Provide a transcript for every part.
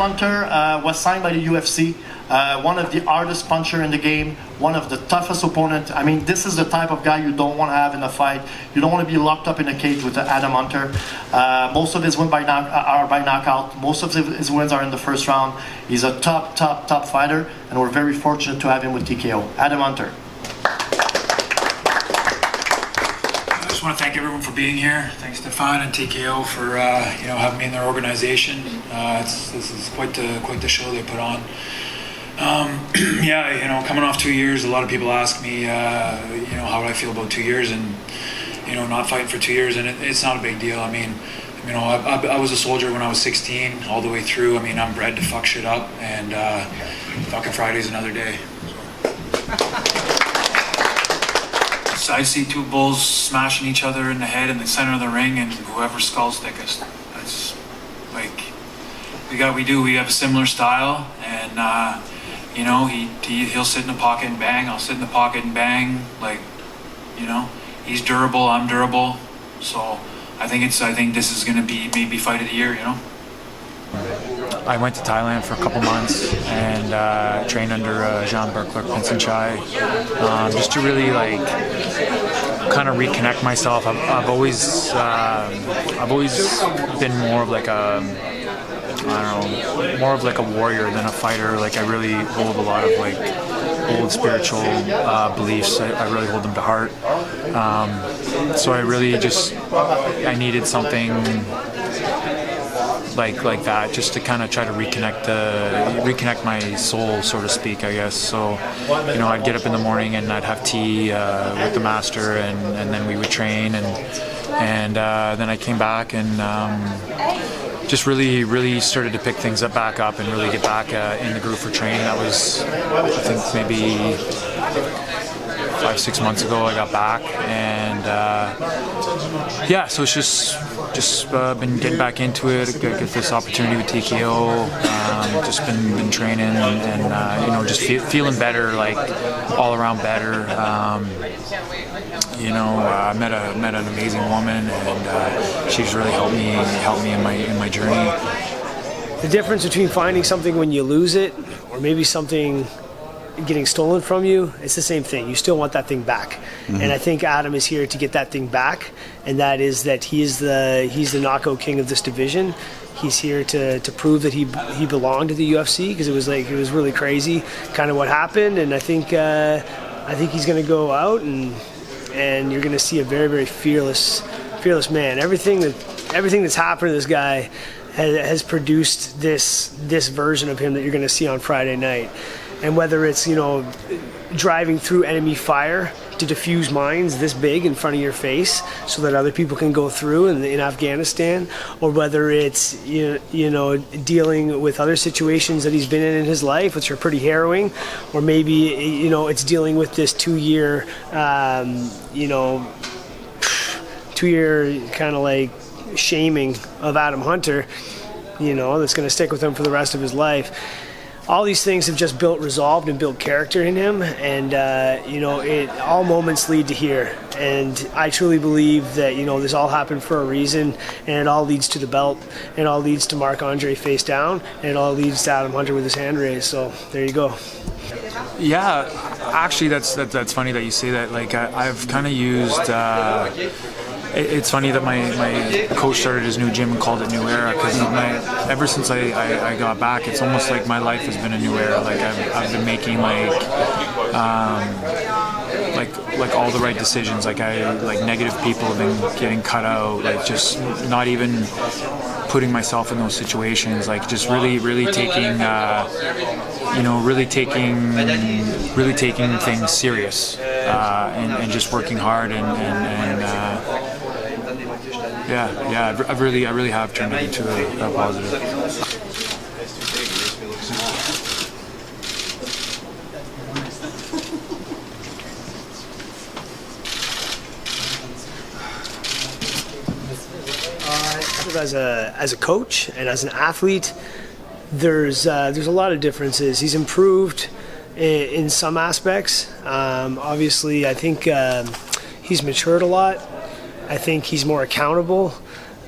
Hunter was signed by the UFC, one of the hardest puncher in the game, one of the toughest opponent. I mean, this is the type of guy you don't want to have in a fight. You don't want to be locked up in a cage with Adam Hunter. Most of his wins are by knockout. Most of his wins are in the first round. He's a top fighter, and we're very fortunate to have him with TKO. Adam Hunter. I just want to thank everyone for being here. Thanks Stefan and TKO for having me in their organization. This is quite the show they put on. Coming off 2 years, a lot of people ask me, how do I feel about 2 years, and not fighting for 2 years, and it's not a big deal. I mean, I was a soldier when I was 16, all the way through. I mean, I'm bred to fuck shit up, and fucking Friday's another day. So I see two bulls smashing each other in the head in the center of the ring, and whoever's skull's thickest. That's like we have a similar style, and he'll sit in the pocket and bang. I'll sit in the pocket and bang. Like, he's durable. I'm durable. So I think this is going to be maybe fight of the year. I went to Thailand for a couple months and trained under Jean Berkler, Vincent Chai, just to really kind of reconnect myself. I've always been more of like more of like a warrior than a fighter. Like, I really hold a lot of like old spiritual beliefs. I really hold them to heart. So I really I needed something like that, just to kind of try to reconnect my soul, so to speak, I guess. So, I'd get up in the morning and I'd have tea with the master, and then we would train, and then I came back and just really started to pick things back up and really get back in the groove for training. That was, I think, maybe 5-6 months ago I got back, and so it's just been getting back into it. Get this opportunity with TKO. Just been training and just feeling better, like all around better. I met an amazing woman, and she's really helped me in my journey. The difference between finding something when you lose it, or maybe something getting stolen from you, it's the same thing. You still want that thing back. Mm-hmm. And I think Adam is here to get that thing back, and that is that he's the knockout king of this division. He's here to prove that he belonged to the UFC, because it was really crazy kind of what happened, and I think he's going to go out and you're going to see a very, very fearless man. Everything that's happened to this guy has produced this version of him that you're going to see on Friday night. And whether it's driving through enemy fire to defuse mines this big in front of your face so that other people can go through in Afghanistan, or whether it's dealing with other situations that he's been in his life, which are pretty harrowing, or maybe it's dealing with this 2-year kind of like shaming of Adam Hunter, that's going to stick with him for the rest of his life. All these things have just built resolve and built character in him, and all moments lead to here. And I truly believe that this all happened for a reason, and it all leads to the belt, and it all leads to Marc-Andre face down, and it all leads to Adam Hunter with his hand raised. So there you go. Yeah, actually, that's funny that you say that. Like, I've kind of used. It's funny that my coach started his new gym and called it New Era, because ever since I got back, it's almost like my life has been a new era. Like, I've been making like all the right decisions. Like negative people have been getting cut out. Like, just not even putting myself in those situations. Like, just really taking really taking things serious, and just working hard and I really have turned it into a positive. As a coach and as an athlete, there's a lot of differences. He's improved in some aspects. Obviously, I think he's matured a lot. I think he's more accountable,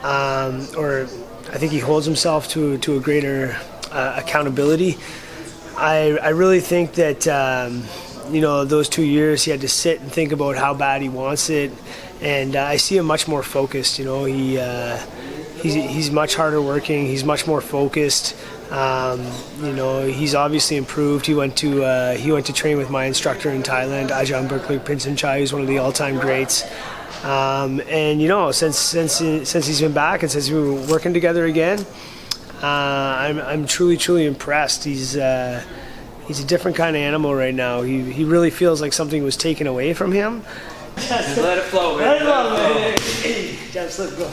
or I think he holds himself to a greater accountability. I really think that those 2 years he had to sit and think about how bad he wants it, and I see him much more focused. He's much harder working. He's much more focused. He's obviously improved. He went to train with my instructor in Thailand, Ajahn Berkeley Pinsanchai, who's one of the all-time greats. Since he's been back and since we were working together again, I'm truly impressed. He's a different kind of animal right now. He really feels like something was taken away from him. Let it flow, man. Let it flow, man. Hey, just let it go.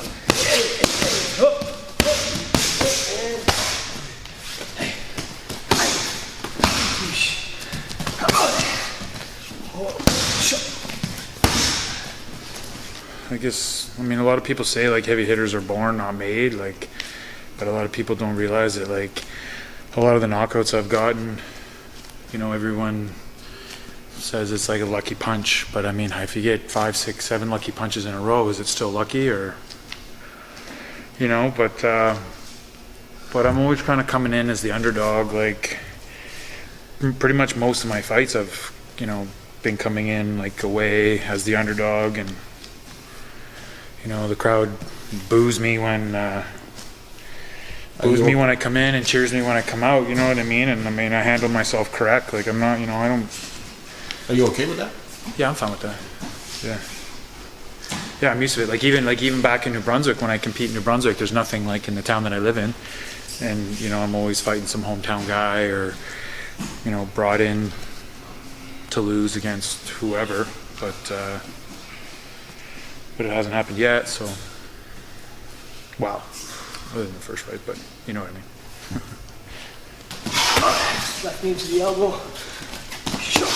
I guess, a lot of people say like heavy hitters are born, not made, but a lot of people don't realize it. Like a lot of the knockouts I've gotten, everyone says it's like a lucky punch, but if you get 5, 6, 7 lucky punches in a row, is it still lucky? Or but I'm always kind of coming in as the underdog. Like pretty much most of my fights I've been coming in like away as the underdog, and the crowd boos me when I come in and cheers me when I come out. You know what I mean? And I handle myself correct. Like I'm not, I don't. Are you okay with that? Yeah, I'm fine with that. Yeah, I'm used to it. Like even back in New Brunswick, when I compete in New Brunswick, there's nothing like in the town that I live in, and I'm always fighting some hometown guy or brought in to lose against whoever, but it hasn't happened yet. So, wow, other than the first fight, but you know what I mean. Left knee to the elbow. Sure.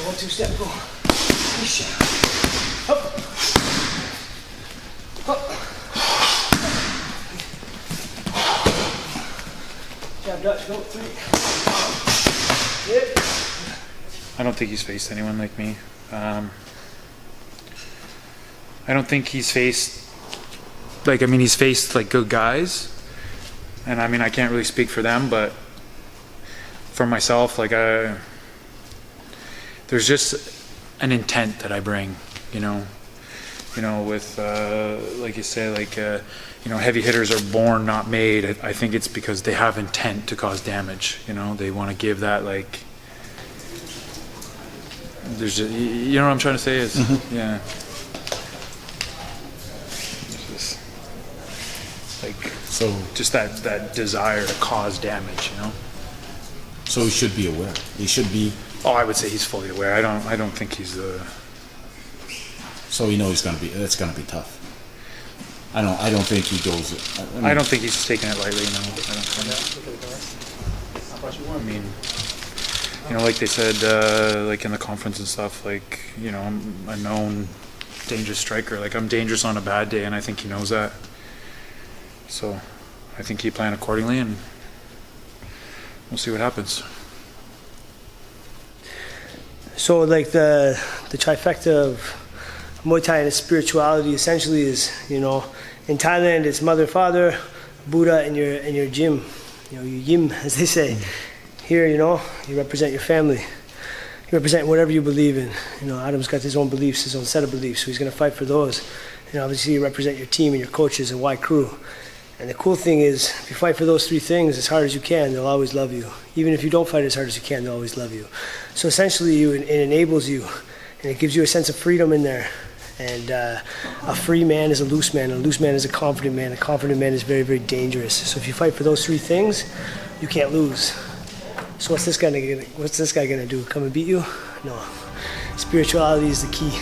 1-2 step go. Up. Up. Jab Dutch, go 3. Yep. I don't think he's faced anyone like me. I don't think he's faced he's faced like good guys, and I can't really speak for them, but for myself, there's just an intent that I bring, with like you say, heavy hitters are born, not made. I think it's because they have intent to cause damage. They want to give that there's just, what I'm trying to say is yeah. So just that desire to cause damage, So he should be aware. He should be. Oh, I would say he's fully aware. I don't think he's So he knows it's gonna be tough. I don't think he goes. I don't think he's taking it lightly. No, like they said, in the conference and stuff, I'm a known dangerous striker. I'm dangerous on a bad day, and I think he knows that. So I think he planned accordingly, and we'll see what happens. So the trifecta of Muay Thai and its spirituality essentially is, in Thailand it's mother, father, Buddha, and your gym, your yim, as they say. Here, you represent your family. You represent whatever you believe in. Adam's got his own beliefs, his own set of beliefs, so he's going to fight for those. And obviously you represent your team and your coaches and Y Crew. And the cool thing is, if you fight for those 3 things as hard as you can, they'll always love you. Even if you don't fight as hard as you can, they'll always love you. So essentially, it enables you, and it gives you a sense of freedom in there. And a free man is a loose man, and a loose man is a confident man. A confident man is very, very dangerous. So if you fight for those 3 things, you can't lose. So what's this guy gonna do? Come and beat you? No. Spirituality is the key.